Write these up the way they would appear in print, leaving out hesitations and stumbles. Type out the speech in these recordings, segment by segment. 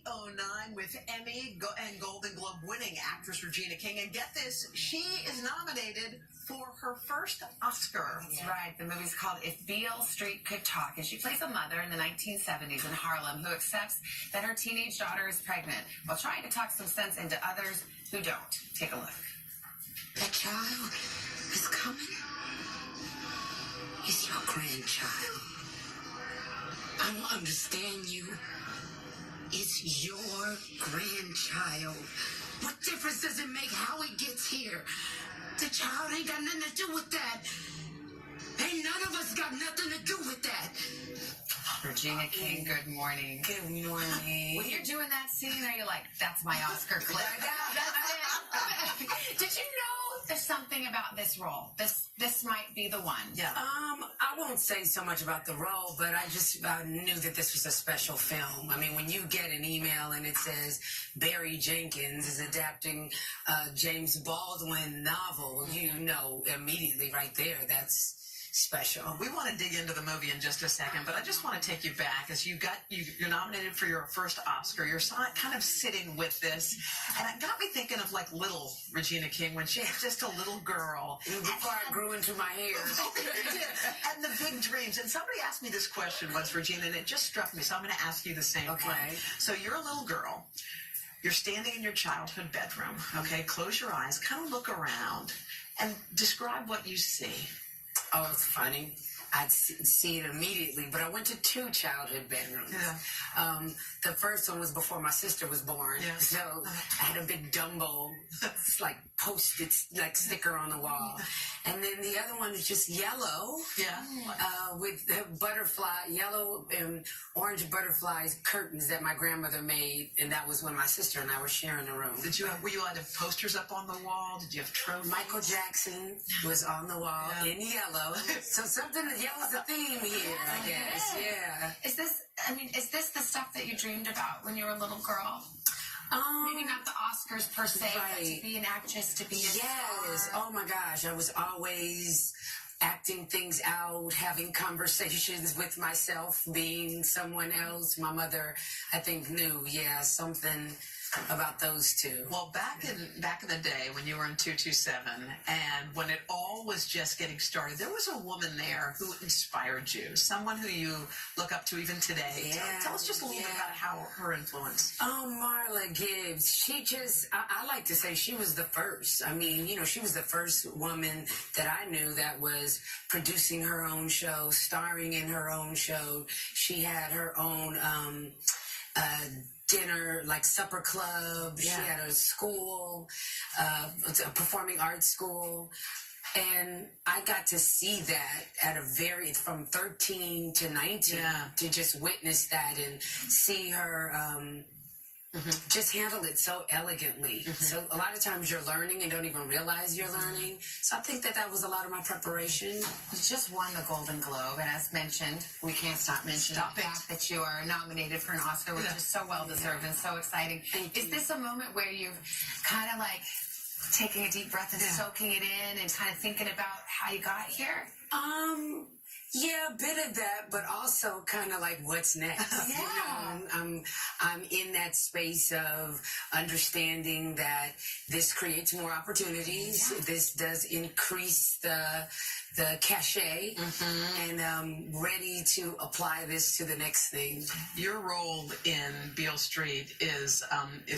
8:09 with Emmy and Golden Globe winning actress Regina King. And get this, she is nominated for her first Oscar. That's right. The movie's called If Beale Street Could Talk, and she plays a mother in the 1970s in Harlem who accepts that her teenage daughter is pregnant while trying to talk some sense into others who don't. Take a look. That child is coming. It's your grandchild. I don't understand you. It's your grandchild. What difference does it make how it gets here? The child ain't got nothing to do with that. Ain't none of us got nothing to do with that. Regina King, good morning. Good morning. When you're doing that scene, are you like, that's my Oscar clip? That's it. Did you know there's something about this role? This might be the one. Yeah. I won't say so much about the role, but I just knew that this was a special film. I mean, when you get an email and it says Barry Jenkins is adapting a James Baldwin novel, you know immediately right there that's special. We want to dig into the movie in just a second, but I just want to take you back as you're nominated for your first Oscar. You're kind of sitting with this, and it got me thinking of like little Regina King when she was just a little girl. Before I grew into my hair. And the big dreams. And somebody asked me this question once, Regina, and it just struck me, so I'm going to ask you the same one. So you're a little girl. You're standing in your childhood bedroom, okay? Close your eyes, kind of look around, and describe what you see. Oh, it's funny. I'd see it immediately, but I went to 2 childhood bedrooms. Yeah. The first one was before my sister was born, so I had a big Dumbo, like post-it, like sticker on the wall, and then the other one was just yellow, with the yellow and orange butterflies curtains that my grandmother made, and that was when my sister and I were sharing the room. Were you allowed to have posters up on the wall? Did you have trophies? Michael Jackson was on the wall in yellow, so something. Yellow's a theme here, I guess. Yeah. Is this the stuff that you dreamed about when you were a little girl? Maybe not the Oscars per se, but to be an actress, to be a star. Oh my gosh, I was always acting things out, having conversations with myself, being someone else. My mother, I think, knew, something about those two. Well, back in the day when you were in 227 and when it all was just getting started, there was a woman there who inspired you, someone who you look up to even today. Tell us just a little bit about how her influence. Oh, Marla Gibbs. She just, I like to say she was the first. I mean, she was the first woman that I knew that was producing her own show, starring in her own show. She had her own dinner, like supper club. She had a school, a performing arts school. And I got to see that from 13 to 19, to just witness that and see her just handle it so elegantly. So a lot of times you're learning and don't even realize you're learning. So I think that was a lot of my preparation. You just won the Golden Globe, and as mentioned, we can't stop mentioning the fact that you are nominated for an Oscar, which is so well-deserved and so exciting. Is this a moment where you've kind of like taking a deep breath and soaking it in and kind of thinking about how you got here? Yeah, a bit of that, but also kind of like what's next. I'm in that space of understanding that this creates more opportunities. This does increase the cachet, and I'm ready to apply this to the next thing. Your role in Beale Street is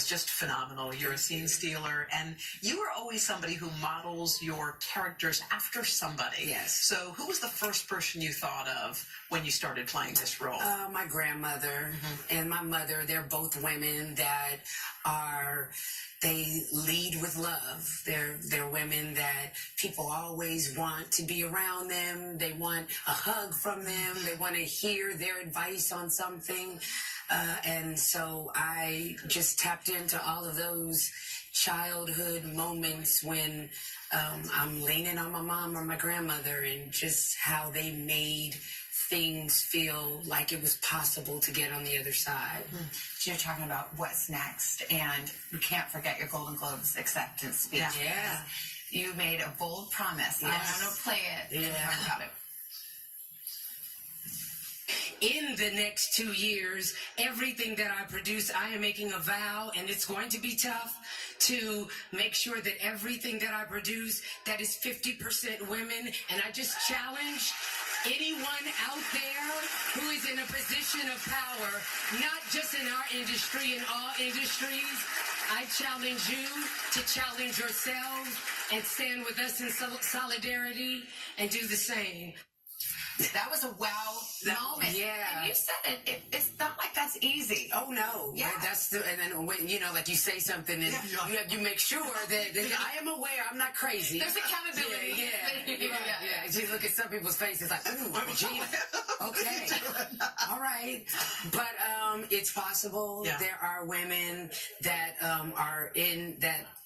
just phenomenal. You're a scene stealer, and you are always somebody who models your characters after somebody. Yes. So who was the first person you thought of when you started playing this role? My grandmother and my mother. They're both women that they lead with love. They're women that people always want to be around them. They want a hug from them. They want to hear their advice on something. And so I just tapped into all of those childhood moments when I'm leaning on my mom or my grandmother, and just how they made things feel like it was possible to get on the other side. You're talking about what's next, and we can't forget your Golden Globes acceptance speech. Yeah. You made a bold promise. Yes. I'm going to play it and talk about it. in the next 2 years, everything that I produce, I am making a vow, and it's going to be tough, to make sure that everything that I produce, that is 50% women. And I just challenge anyone out there who is in a position of power, not just in our industry, in all industries. I challenge you to challenge yourselves and stand with us in solidarity and do the same. That was a wow moment. Yeah. And you said it's not like that's easy. Oh no! Yeah. And then when like you say something, and you make sure that I am aware. I'm not crazy. There's accountability. Yeah. You look at some people's faces like, ooh, Regina. Okay, all right. But it's possible. Yeah. There are women that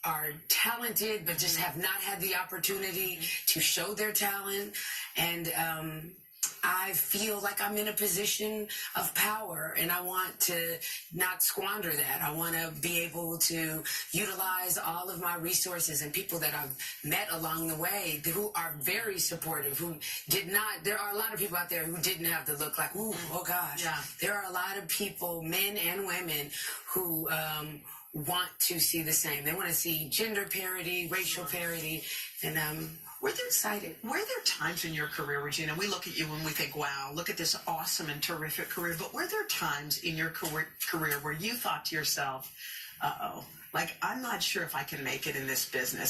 are talented, but just have not had the opportunity to show their talent. And I feel like I'm in a position of power, and I want to not squander that. I want to be able to utilize all of my resources and people that I've met along the way who are very supportive, who did not. There are a lot of people out there who didn't have to look like, ooh, oh gosh. Yeah. There are a lot of people, men and women, who want to see the same. They want to see gender parity, racial parity, and we're excited. Were there times in your career, Regina, we look at you and we think, wow, look at this awesome and terrific career, but were there times in your career where you thought to yourself, uh-oh, like, I'm not sure if I can make it in this business.